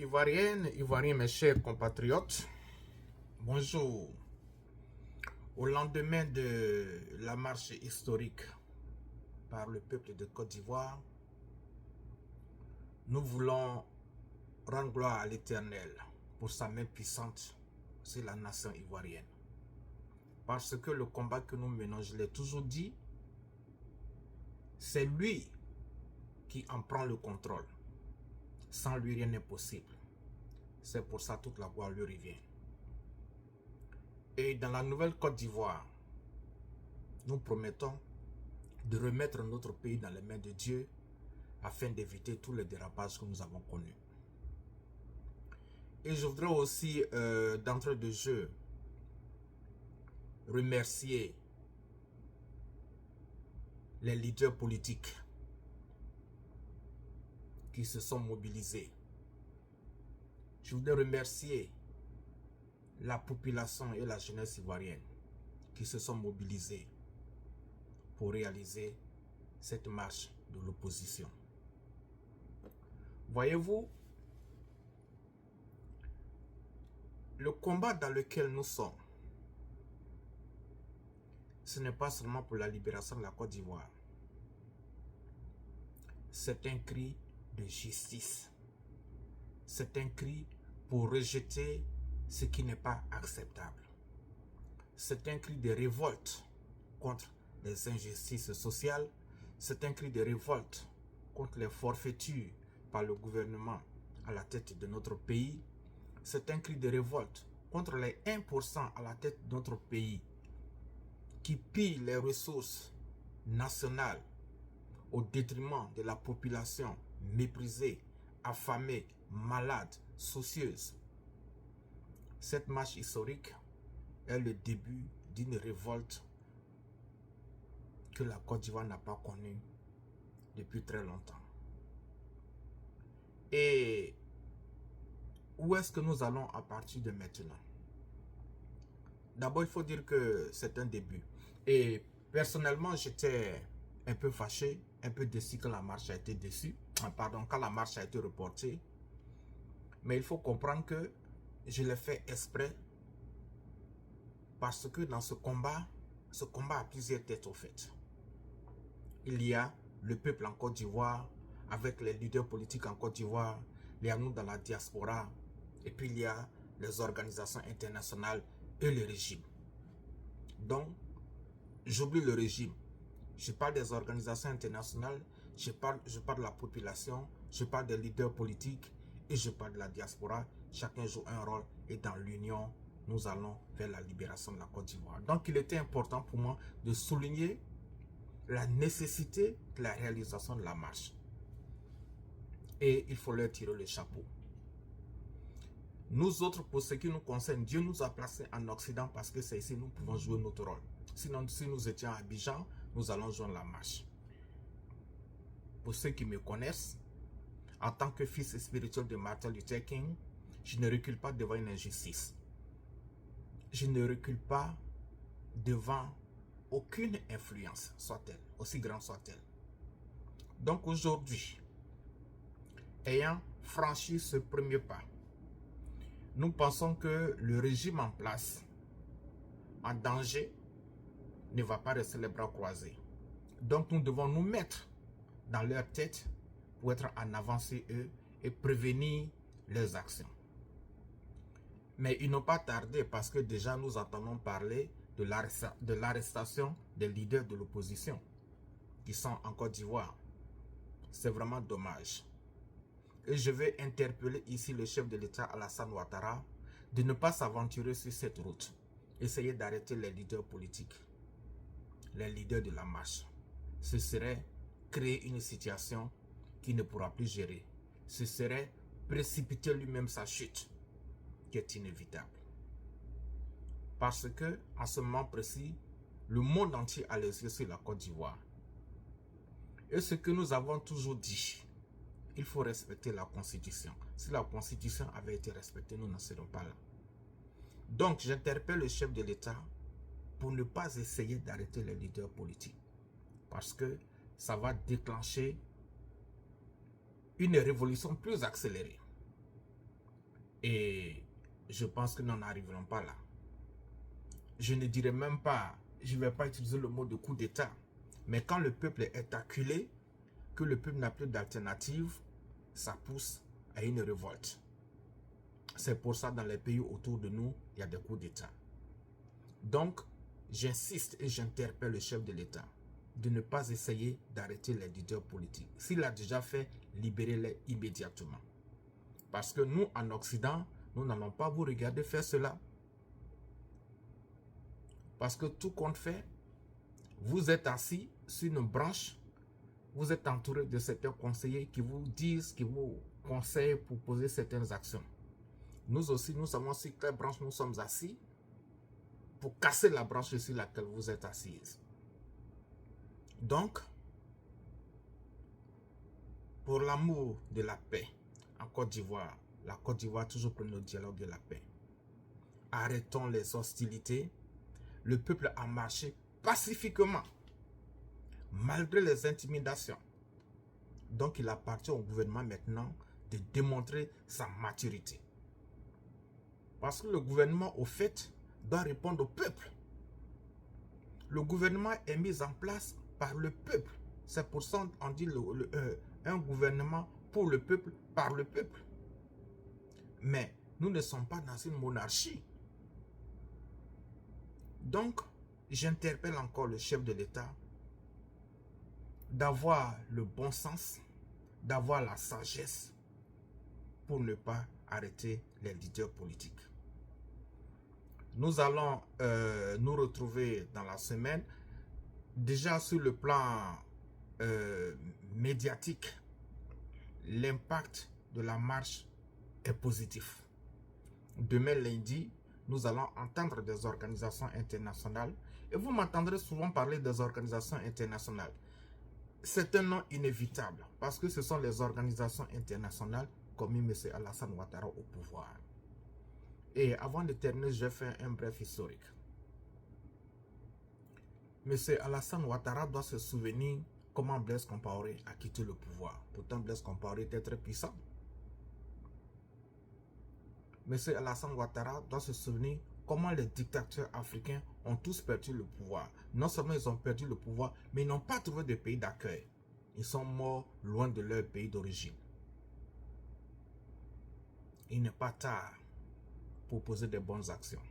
Ivoiriennes, Ivoiriens, mes chers compatriotes, bonjour. Au lendemain de la marche historique par le peuple de Côte d'Ivoire, nous voulons rendre gloire à l'Éternel pour sa main puissante sur la nation ivoirienne. Parce que le combat que nous menons, je l'ai toujours dit, c'est lui qui en prend le contrôle. Sans lui, rien n'est possible. C'est pour ça que toute la gloire lui revient. Et dans la nouvelle Côte d'Ivoire, nous promettons de remettre notre pays dans les mains de Dieu afin d'éviter tous les dérapages que nous avons connus. Et je voudrais aussi, d'entrée de jeu, remercier les leaders politiques qui se sont mobilisés. Je voudrais remercier la population et la jeunesse ivoirienne qui se sont mobilisés pour réaliser cette marche de l'opposition. Voyez-vous, le combat dans lequel nous sommes, ce n'est pas seulement pour la libération de la Côte d'Ivoire. C'est un cri de justice. C'est un cri pour rejeter ce qui n'est pas acceptable. C'est un cri de révolte contre les injustices sociales. C'est un cri de révolte contre les forfaitures par le gouvernement à la tête de notre pays. C'est un cri de révolte contre les 1% à la tête de notre pays qui pillent les ressources nationales au détriment de la population méprisée, affamée, malade, soucieuse. Cette marche historique est le début d'une révolte que la Côte d'Ivoire n'a pas connue depuis très longtemps. Et où est-ce que nous allons à partir de maintenant? D'abord, il faut dire que c'est un début. Et personnellement, j'étais un peu fâché, un peu déçu quand la marche a été quand la marche a été reportée. Mais il faut comprendre que je l'ai fait exprès parce que dans ce combat a plusieurs têtes au fait. Il y a le peuple en Côte d'Ivoire, avec les leaders politiques en Côte d'Ivoire, il y a nous dans la diaspora, et puis il y a les organisations internationales et le régime. Donc, j'oublie le régime. Je parle des organisations internationales, je parle de la population, je parle des leaders politiques et je parle de la diaspora. Chacun joue un rôle et dans l'union, nous allons vers la libération de la Côte d'Ivoire. Donc, il était important pour moi de souligner la nécessité de la réalisation de la marche. Et il faut leur tirer le chapeau. Nous autres, pour ce qui nous concerne, Dieu nous a placés en Occident parce que c'est ici que nous pouvons jouer notre rôle. Sinon, si nous étions à Abidjan, nous allons joindre la marche. Pour ceux qui me connaissent, en tant que fils spirituel de Martin Luther King, je ne recule pas devant une injustice. Je ne recule pas devant aucune influence, soit-elle, aussi grande soit-elle. Donc aujourd'hui, ayant franchi ce premier pas, nous pensons que le régime en place, en danger, ne va pas rester les bras croisés. Donc nous devons nous mettre dans leur tête pour être en avance sur eux et prévenir leurs actions. Mais ils n'ont pas tardé parce que déjà nous entendons parler de l'arrestation des leaders de l'opposition qui sont en Côte d'Ivoire. C'est vraiment dommage. Et je vais interpeller ici le chef de l'État Alassane Ouattara de ne pas s'aventurer sur cette route. Essayer d'arrêter les leaders politiques, les leaders de la marche. Ce serait créer une situation qu'il ne pourra plus gérer. Ce serait précipiter lui-même sa chute, qui est inévitable. Parce que, à ce moment précis, le monde entier a les yeux sur la Côte d'Ivoire. Et ce que nous avons toujours dit, il faut respecter la Constitution. Si la Constitution avait été respectée, nous n'en serions pas là. Donc, j'interpelle le chef de l'État pour ne pas essayer d'arrêter les leaders politiques. Parce que ça va déclencher une révolution plus accélérée. Et je pense que nous n'en arriverons pas là. Je ne dirais même pas, je ne vais pas utiliser le mot de coup d'État, mais quand le peuple est acculé, que le peuple n'a plus d'alternative, ça pousse à une révolte. C'est pour ça dans les pays autour de nous, il y a des coups d'État. Donc, j'insiste et j'interpelle le chef de l'État de ne pas essayer d'arrêter les leaders politiques. S'il a déjà fait, libérez-les immédiatement. Parce que nous, en Occident, nous n'allons pas vous regarder faire cela. Parce que tout compte fait, vous êtes assis sur une branche, vous êtes entouré de certains conseillers qui vous disent, qui vous conseillent pour poser certaines actions. Nous aussi, nous savons sur quelle branche nous sommes assis pour casser la branche sur laquelle vous êtes assise. Donc, pour l'amour de la paix en Côte d'Ivoire, la Côte d'Ivoire toujours prône le dialogue de la paix. Arrêtons les hostilités. Le peuple a marché pacifiquement, malgré les intimidations. Donc, il appartient au gouvernement maintenant de démontrer sa maturité. Parce que le gouvernement, au fait, doit répondre au peuple. Le gouvernement est mis en place par le peuple. C'est pour ça qu'on dit un gouvernement pour le peuple, par le peuple. Mais nous ne sommes pas dans une monarchie. Donc, j'interpelle encore le chef de l'État d'avoir le bon sens, d'avoir la sagesse pour ne pas arrêter les leaders politiques. Nous allons nous retrouver dans la semaine. Déjà sur le plan médiatique, l'impact de la marche est positif. Demain lundi, nous allons entendre des organisations internationales et vous m'entendrez souvent parler des organisations internationales. C'est un nom inévitable parce que ce sont les organisations internationales qui ont mis M. Alassane Ouattara au pouvoir. Et avant de terminer, je vais faire un bref historique. M. Alassane Ouattara doit se souvenir comment Blaise Compaoré a quitté le pouvoir. Pourtant, Blaise Compaoré était très puissant. M. Alassane Ouattara doit se souvenir comment les dictateurs africains ont tous perdu le pouvoir. Non seulement ils ont perdu le pouvoir, mais ils n'ont pas trouvé de pays d'accueil. Ils sont morts loin de leur pays d'origine. Il n'est pas tard pour poser des bonnes actions.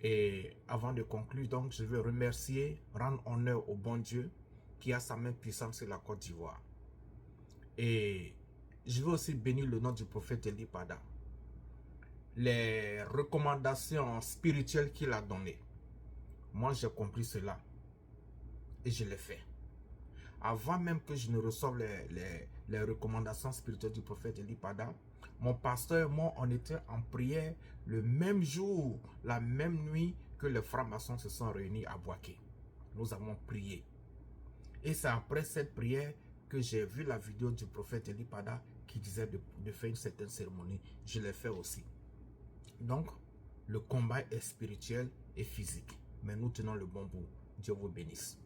Et avant de conclure, donc, je veux remercier, rendre honneur au bon Dieu qui a sa main puissante sur la Côte d'Ivoire. Et je veux aussi bénir le nom du prophète Eli Pada. Les recommandations spirituelles qu'il a données, moi j'ai compris cela et je l'ai fait. Avant même que je ne reçoive les recommandations spirituelles du prophète Eli Pada, mon pasteur et moi, on était en prière le même jour, la même nuit que les francs-maçons se sont réunis à Bouaké. Nous avons prié. Et c'est après cette prière que j'ai vu la vidéo du prophète Eli Pada qui disait de faire une certaine cérémonie. Je l'ai fait aussi. Donc, le combat est spirituel et physique. Mais nous tenons le bon bout. Dieu vous bénisse.